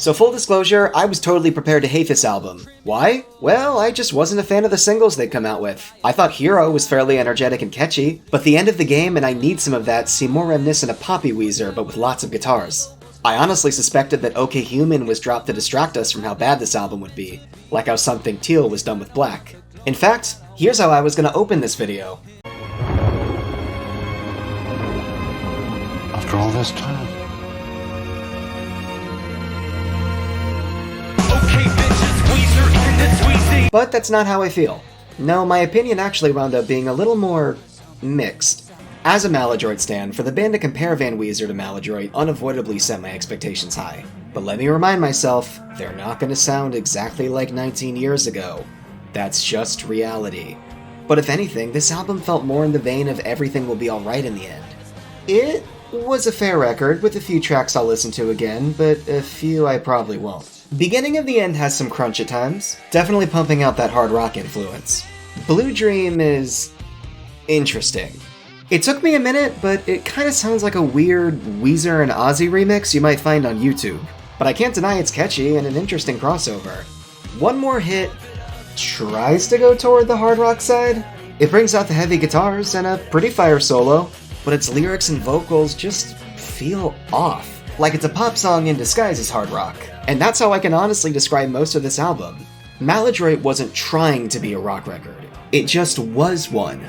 So full disclosure, I was totally prepared to hate this album. Why? Well, I just wasn't a fan of the singles they'd come out with. I thought Hero was fairly energetic and catchy, but the end of the game and I Need Some of That seemed more reminiscent of poppy Weezer, but with lots of guitars. I honestly suspected that OK Human was dropped to distract us from how bad this album would be, like how Something Teal was done with Black. In fact, here's how I was gonna open this video. After all this time. But that's not how I feel. No, my opinion actually wound up being a little more mixed. As a Maladroit stan, for the band to compare Van Weezer to Maladroit unavoidably set my expectations high. But let me remind myself, they're not going to sound exactly like 19 years ago. That's just reality. But if anything, this album felt more in the vein of Everything Will Be Alright in the end. It was a fair record, with a few tracks I'll listen to again, but a few I probably won't. Beginning of the End has some crunch at times, definitely pumping out that hard rock influence. Blue Dream is interesting. It took me a minute, but it kinda sounds like a weird Weezer and Ozzy remix you might find on YouTube. But I can't deny it's catchy and an interesting crossover. One More Hit tries to go toward the hard rock side. It brings out the heavy guitars and a pretty fire solo, but its lyrics and vocals just feel off. Like it's a pop song in disguise as hard rock. And that's how I can honestly describe most of this album. Maladroit wasn't trying to be a rock record. It just was one.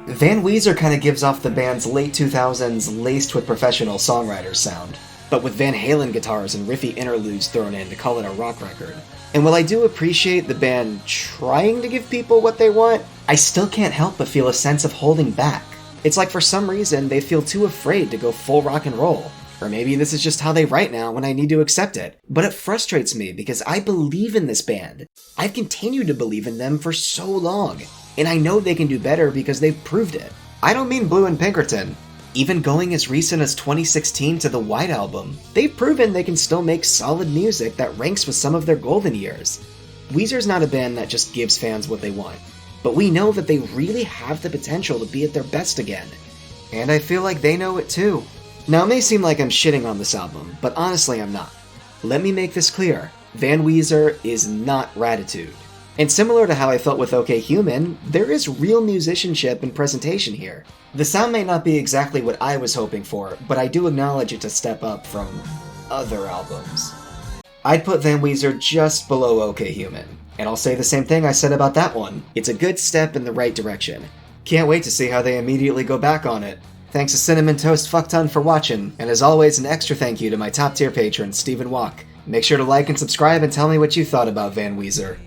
Van Weezer kinda gives off the band's late 2000s laced with professional songwriters sound, but with Van Halen guitars and riffy interludes thrown in to call it a rock record. And while I do appreciate the band trying to give people what they want, I still can't help but feel a sense of holding back. It's like for some reason they feel too afraid to go full rock and roll. Or maybe this is just how they write now when I need to accept it. But it frustrates me because I believe in this band. I've continued to believe in them for so long. And I know they can do better because they've proved it. I don't mean Blue and Pinkerton. Even going as recent as 2016 to the White Album, they've proven they can still make solid music that ranks with some of their golden years. Weezer's not a band that just gives fans what they want. But we know that they really have the potential to be at their best again. And I feel like they know it too. Now, it may seem like I'm shitting on this album, but honestly I'm not. Let me make this clear. Van Weezer is not Raditude. And similar to how I felt with OK Human, there is real musicianship and presentation here. The sound may not be exactly what I was hoping for, but I do acknowledge it's a step up from other albums. I'd put Van Weezer just below OK Human, and I'll say the same thing I said about that one. It's a good step in the right direction. Can't wait to see how they immediately go back on it. Thanks to Cinnamon Toast Fuckton for watching, and as always, an extra thank you to my top tier patron, Stephen Walk. Make sure to like and subscribe and tell me what you thought about Van Weezer.